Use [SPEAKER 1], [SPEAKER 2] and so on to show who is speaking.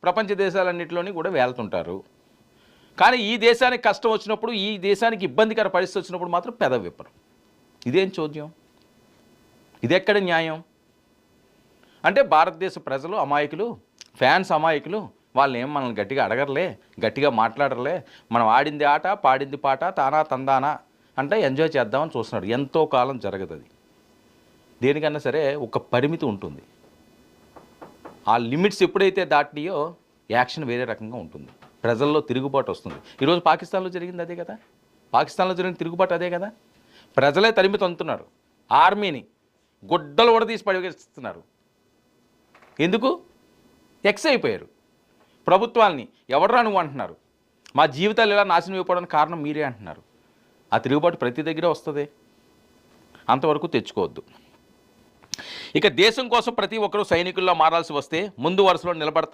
[SPEAKER 1] ప్రపంచ దేశాలన్నింటిలోని కూడా వేలుతుంటారు. కానీ ఈ దేశానికి కష్టం వచ్చినప్పుడు, ఈ దేశానికి ఇబ్బందికర పరిస్థితి వచ్చినప్పుడు మాత్రం పెదవి విప్పరు. ఇదేం చోద్యం? ఇదెక్కడ న్యాయం? అంటే భారతదేశ ప్రజలు అమాయకులు, ఫ్యాన్స్ అమాయకులు, వాళ్ళు ఏం మనల్ని గట్టిగా అడగర్లే, గట్టిగా మాట్లాడర్లే, మనం ఆడింది ఆట పాడింది పాట తానా తందానా అంటే ఎంజాయ్ చేద్దామని చూస్తున్నారు. ఎంతో కాలం జరగదు అది. దేనికన్నా సరే ఒక పరిమితి ఉంటుంది. ఆ లిమిట్స్ ఎప్పుడైతే దాటినాయో యాక్షన్ వేరే రకంగా ఉంటుంది, ప్రజల్లో తిరుగుబాటు వస్తుంది. ఈరోజు పాకిస్తాన్లో జరిగింది అదే కదా, పాకిస్తాన్లో జరిగిన తిరుగుబాటు అదే కదా. ప్రజలే తరిమి తంతున్నారు, ఆర్మీని గుడ్డలు ఉడదీసి పడివేస్తున్నారు. ఎందుకు? ఎక్స్ అయిపోయారు. ప్రభుత్వాల్ని ఎవడరా నువ్వు అంటున్నారు, మా జీవితాలు ఇలా నాశనం అయిపోవడానికి కారణం మీరే అంటున్నారు. ఆ తిరుగుబాటు ప్రతి దగ్గర వస్తుంది, అంతవరకు తెచ్చుకోవద్దు. ఇక దేశం కోసం ప్రతి ఒక్కరూ సైనికుల్లో మారాల్సి వస్తే ముందు వరుసలో నిలబడతాను